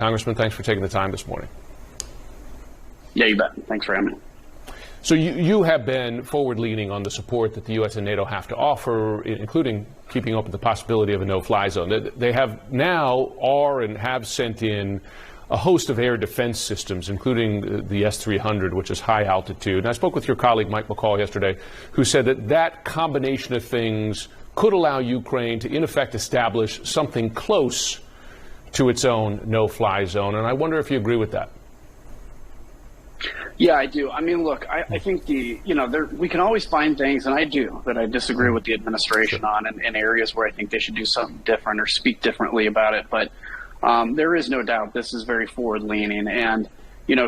Congressman, thanks for taking the time this morning. Yeah, you bet. Thanks for having me. So you have been forward-leaning on the support that the U.S. and NATO have to offer, including keeping open the possibility of a no-fly zone. They have now and have sent in a host of air defense systems, including the S-300, which is high altitude. And I spoke with your colleague, Mike McCall, yesterday, who said that combination of things could allow Ukraine to, in effect, establish something close to its own no-fly zone. And I wonder if you agree with that. Yeah, I do. I mean, look, I think we can always find things, and I do, that I disagree with the administration on in areas where I think they should do something different or speak differently about it. But there is no doubt this is very forward-leaning. And,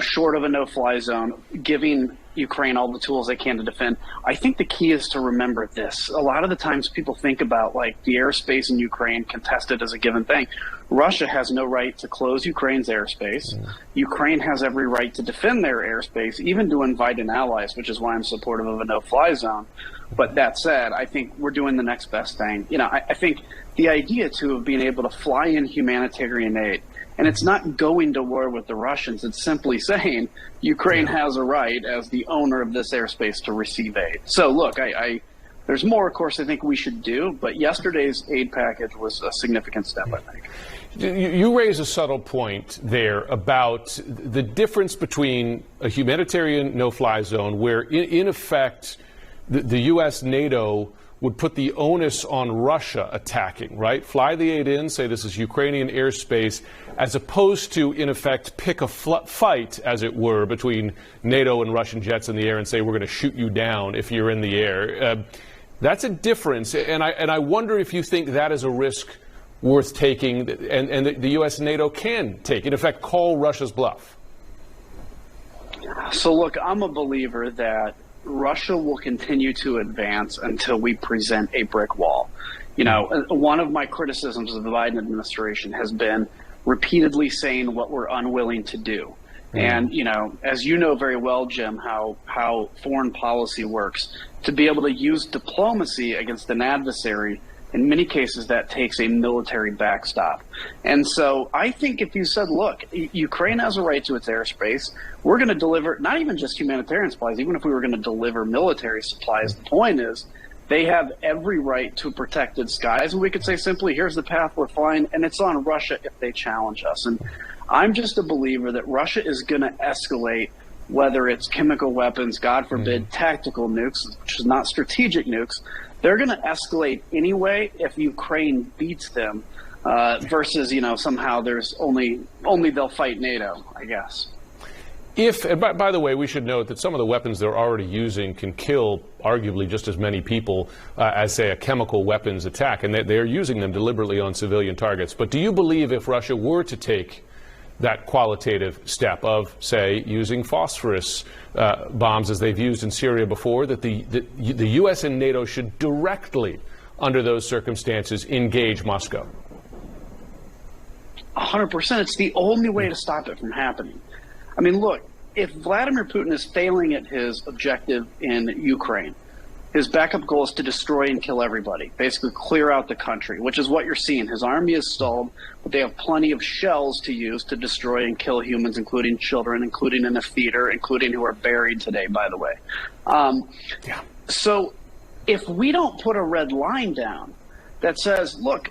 short of a no-fly zone, giving Ukraine all the tools they can to defend, I think the key is to remember this. A lot of the times people think about, like, the airspace in Ukraine contested as a given thing. Russia has no right to close Ukraine's airspace. Ukraine has every right to defend their airspace, even to invite in allies, which is why I'm supportive of a no-fly zone. But that said, I think we're doing the next best thing. I think the idea, too, of being able to fly in humanitarian aid, and it's not going to war with the Russians. It's simply saying Ukraine has a right as the owner of this airspace to receive aid. So, look, there's more, of course, I think we should do. But yesterday's aid package was a significant step, I think. You raise a subtle point there about the difference between a humanitarian no-fly zone where, in effect, the U.S., NATO would put the onus on Russia attacking, right? Fly the aid in, say this is Ukrainian airspace, as opposed to, in effect, pick a fight, as it were, between NATO and Russian jets in the air and say, we're going to shoot you down if you're in the air. That's a difference, and I wonder if you think that is a risk worth taking and the U.S. and NATO can take, in effect, call Russia's bluff. So, look, I'm a believer that Russia will continue to advance until we present a brick wall. One of my criticisms of the Biden administration has been repeatedly saying what we're unwilling to do. And, as you know very well, Jim, how foreign policy works, to be able to use diplomacy against an adversary, in many cases, that takes a military backstop. And so I think if you said, look, Ukraine has a right to its airspace, we're going to deliver not even just humanitarian supplies, even if we were going to deliver military supplies, the point is they have every right to protected skies. And we could say simply, here's the path we're flying, and it's on Russia if they challenge us. And I'm just a believer that Russia is going to escalate, whether it's chemical weapons, God forbid, tactical nukes, which is not strategic nukes. They're going to escalate anyway if Ukraine beats them versus, somehow there's only they'll fight NATO, I guess. And by the way, we should note that some of the weapons they're already using can kill arguably just as many people as, say, a chemical weapons attack. And they're using them deliberately on civilian targets. But do you believe if Russia were to take that qualitative step of, say, using phosphorus bombs as they've used in Syria before, that the U.S. and NATO should directly, under those circumstances, engage Moscow? 100%. It's the only way to stop it from happening. I mean, look, if Vladimir Putin is failing at his objective in Ukraine, his backup goal is to destroy and kill everybody, basically clear out the country, which is what you're seeing. His army is stalled, but they have plenty of shells to use to destroy and kill humans, including children, including in a theater, including who are buried today, by the way. So if we don't put a red line down that says, look,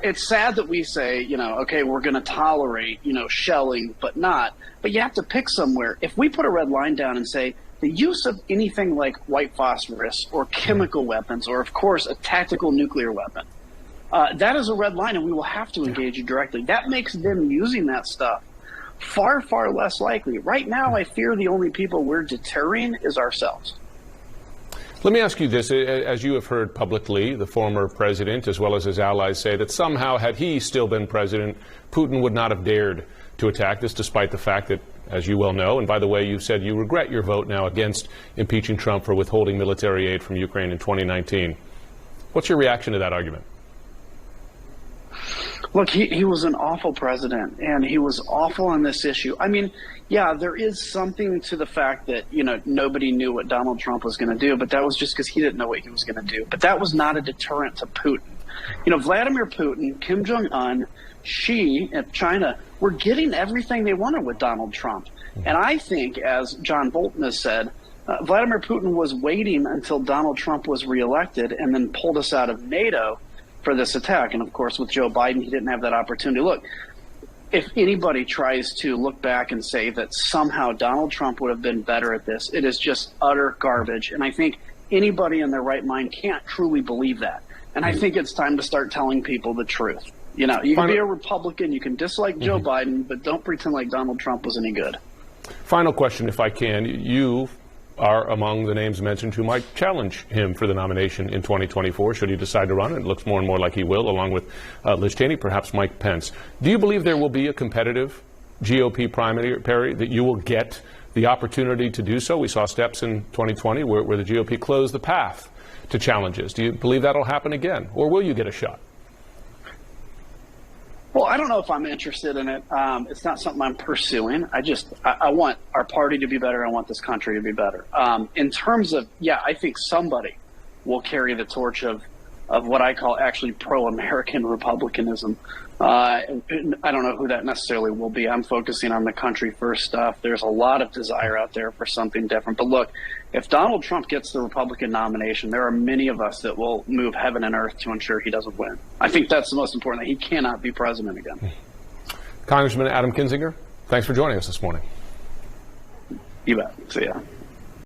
it's sad that we say, okay, we're going to tolerate, shelling, but you have to pick somewhere. If we put a red line down and say, the use of anything like white phosphorus or chemical weapons, or of course a tactical nuclear weapon, that is a red line, and we will have to engage you directly. That makes them using that stuff far, far less likely. Right now, I fear the only people we're deterring is ourselves. Let me ask you this. As you have heard publicly, the former president, as well as his allies, say that somehow, had he still been president, Putin would not have dared to attack this, despite the fact that, as you well know, and by the way, you said you regret your vote now against impeaching Trump for withholding military aid from Ukraine in 2019. What's your reaction to that argument? Look, he was an awful president, and he was awful on this issue. I mean, yeah, there is something to the fact that, nobody knew what Donald Trump was going to do, but that was just because he didn't know what he was going to do. But that was not a deterrent to Putin. Vladimir Putin, Kim Jong-un, Xi and China were getting everything they wanted with Donald Trump. And I think, as John Bolton has said, Vladimir Putin was waiting until Donald Trump was reelected and then pulled us out of NATO for this attack. And of course, with Joe Biden, he didn't have that opportunity. Look, if anybody tries to look back and say that somehow Donald Trump would have been better at this, it is just utter garbage. And I think anybody in their right mind can't truly believe that. And I think it's time to start telling people the truth. You know, you can be a Republican, you can dislike Joe Biden, but don't pretend like Donald Trump was any good. Final question, if I can. You are among the names mentioned who might challenge him for the nomination in 2024 should he decide to run. It looks more and more like he will, along with Liz Cheney, perhaps Mike Pence. Do you believe there will be a competitive GOP primary, that you will get the opportunity to do so? We saw steps in 2020 where the GOP closed the path to challenges. Do you believe that'll happen again, or will you get a shot? Well, I don't know if I'm interested in it. It's not something I'm pursuing. I want our party to be better. I want this country to be better. In terms of, I think somebody will carry the torch of what I call actually pro-American Republicanism. I don't know who that necessarily will be. I'm focusing on the country first stuff. There's a lot of desire out there for something different. But look, if Donald Trump gets the Republican nomination, there are many of us that will move heaven and earth to ensure he doesn't win. I think that's the most important, that he cannot be president again. Congressman Adam Kinzinger, thanks for joining us this morning. You bet. See ya.